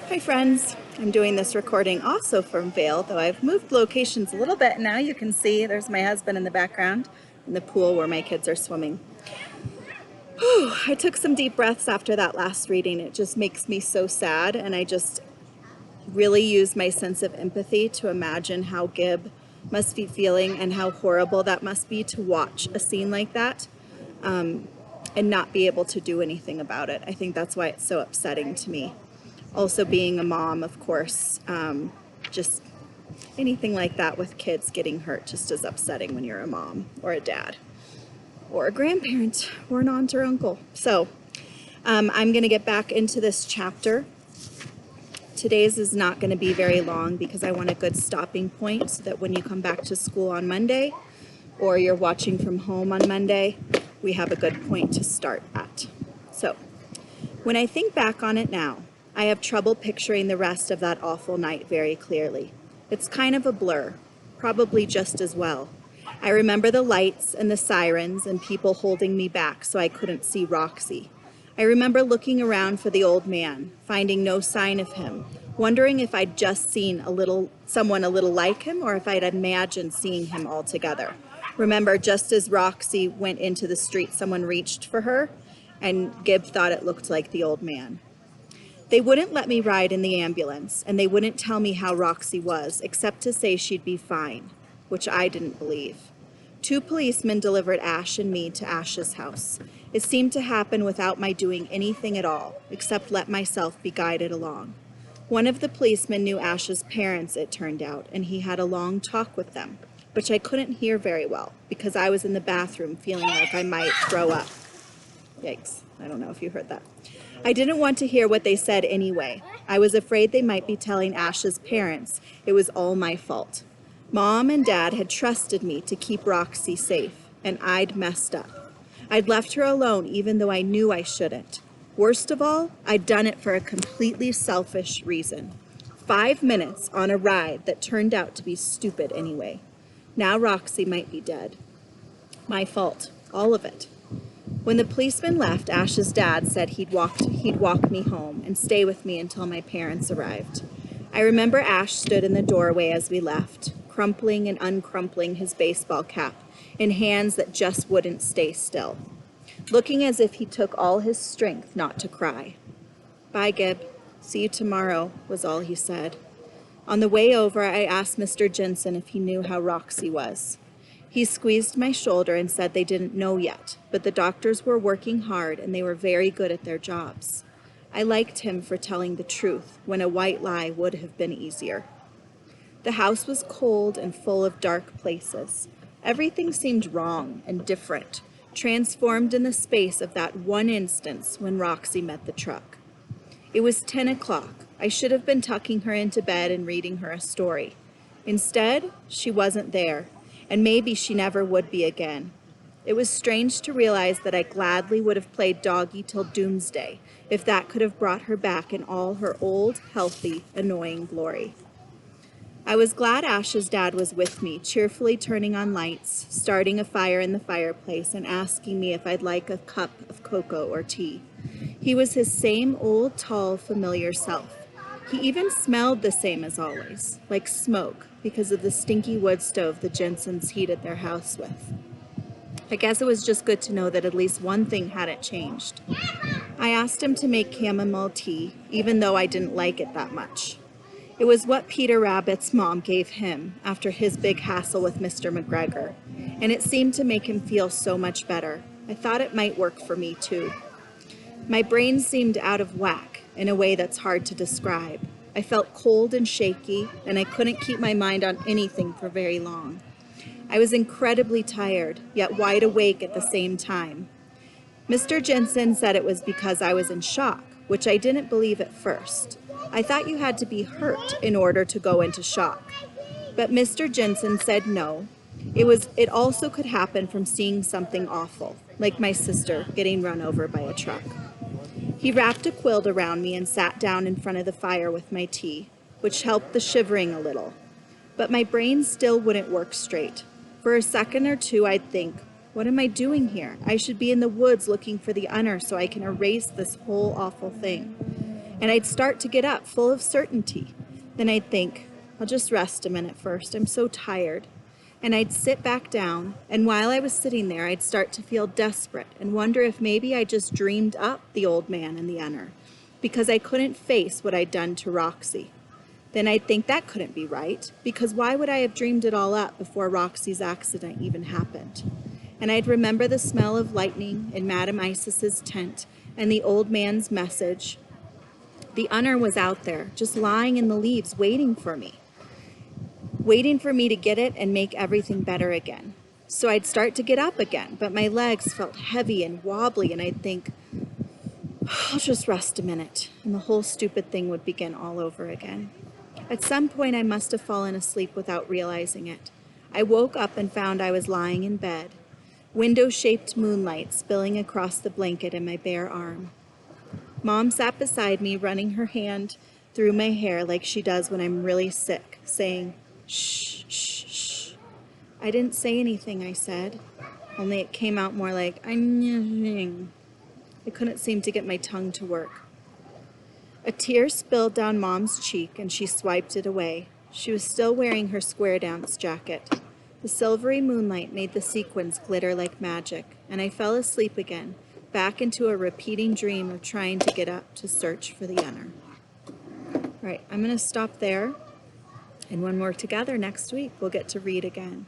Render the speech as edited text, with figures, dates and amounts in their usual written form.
Hi friends, I'm doing this recording also from Vail, though I've moved locations a little bit. Now you can see there's my husband in the background in the pool where my kids are swimming. Whew, I took some deep breaths after that last reading. It just makes me so sad, and I just really used my sense of empathy to imagine how Gib must be feeling and how horrible that must be to watch a scene like that and not be able to do anything about it. I think that's why it's so upsetting to me. Also, being a mom, of course, just anything like that with kids getting hurt just is upsetting when you're a mom or a dad or a grandparent or an aunt or uncle. So I'm going to get back into this chapter. Today's is not going to be very long because I want a good stopping point so that when you come back to school on Monday or you're watching from home on Monday, we have a good point to start at. So when I think back on it now, I have trouble picturing the rest of that awful night very clearly. It's kind of a blur, probably just as well. I remember the lights and the sirens and people holding me back so I couldn't see Roxy. I remember looking around for the old man, finding no sign of him, wondering if I'd just seen someone a little like him or if I'd imagined seeing him altogether. Remember, just as Roxy went into the street, someone reached for her, and Gib thought it looked like the old man. They wouldn't let me ride in the ambulance, and they wouldn't tell me how Roxy was, except to say she'd be fine, which I didn't believe. 2 policemen delivered Ash and me to Ash's house. It seemed to happen without my doing anything at all, except let myself be guided along. One of the policemen knew Ash's parents, it turned out, and he had a long talk with them, which I couldn't hear very well, because I was in the bathroom feeling like I might throw up. Yikes, I don't know if you heard that. I didn't want to hear what they said anyway. I was afraid they might be telling Ash's parents it was all my fault. Mom and Dad had trusted me to keep Roxy safe, and I'd messed up. I'd left her alone even though I knew I shouldn't. Worst of all, I'd done it for a completely selfish reason. 5 minutes on a ride that turned out to be stupid anyway. Now Roxy might be dead. My fault, all of it. When the policeman left, Ash's dad said he'd walk me home and stay with me until my parents arrived. I remember Ash stood in the doorway as we left, crumpling and uncrumpling his baseball cap in hands that just wouldn't stay still, looking as if he took all his strength not to cry. "Bye, Gib. See you tomorrow," was all he said. On the way over, I asked Mr. Jensen if he knew how Roxy was. He squeezed my shoulder and said they didn't know yet, but the doctors were working hard and they were very good at their jobs. I liked him for telling the truth when a white lie would have been easier. The house was cold and full of dark places. Everything seemed wrong and different, transformed in the space of that one instance when Roxy met the truck. It was 10 o'clock. I should have been tucking her into bed and reading her a story. Instead, she wasn't there, and maybe she never would be again. It was strange to realize that I gladly would have played doggy till doomsday if that could have brought her back in all her old, healthy, annoying glory. I was glad Ash's dad was with me, cheerfully turning on lights, starting a fire in the fireplace, and asking me if I'd like a cup of cocoa or tea. He was his same old, tall, familiar self. He even smelled the same as always, like smoke, because of the stinky wood stove the Jensens heated their house with. I guess it was just good to know that at least one thing hadn't changed. I asked him to make chamomile tea, even though I didn't like it that much. It was what Peter Rabbit's mom gave him after his big hassle with Mr. McGregor, and it seemed to make him feel so much better. I thought it might work for me too. My brain seemed out of whack in a way that's hard to describe. I felt cold and shaky, and I couldn't keep my mind on anything for very long. I was incredibly tired, yet wide awake at the same time. Mr. Jensen said it was because I was in shock, which I didn't believe at first. I thought you had to be hurt in order to go into shock. But Mr. Jensen said no. It also could happen from seeing something awful, like my sister getting run over by a truck. He wrapped a quilt around me and sat down in front of the fire with my tea, which helped the shivering a little. But my brain still wouldn't work straight. For a second or two, I'd think, what am I doing here? I should be in the woods looking for the Unner so I can erase this whole awful thing. And I'd start to get up full of certainty. Then I'd think, I'll just rest a minute first. I'm so tired. And I'd sit back down, and while I was sitting there, I'd start to feel desperate and wonder if maybe I just dreamed up the old man and the Unner, because I couldn't face what I'd done to Roxy. Then I'd think that couldn't be right, because why would I have dreamed it all up before Roxy's accident even happened? And I'd remember the smell of lightning in Madame Isis's tent and the old man's message. The Unner was out there, just lying in the leaves, waiting for me to get it and make everything better again. So I'd start to get up again, but my legs felt heavy and wobbly, and I'd think, I'll just rest a minute, and the whole stupid thing would begin all over again. At some point, I must have fallen asleep without realizing it. I woke up and found I was lying in bed, window-shaped moonlight spilling across the blanket in my bare arm. Mom sat beside me, running her hand through my hair like she does when I'm really sick, saying, shh, shh, shh. I didn't say anything, I said, only it came out more like, I couldn't seem to get my tongue to work. A tear spilled down Mom's cheek, and she swiped it away. She was still wearing her square dance jacket. The silvery moonlight made the sequins glitter like magic, and I fell asleep again, back into a repeating dream of trying to get up to search for the Unner. All right, I'm going to stop there, and when we're together next week, we'll get to read again.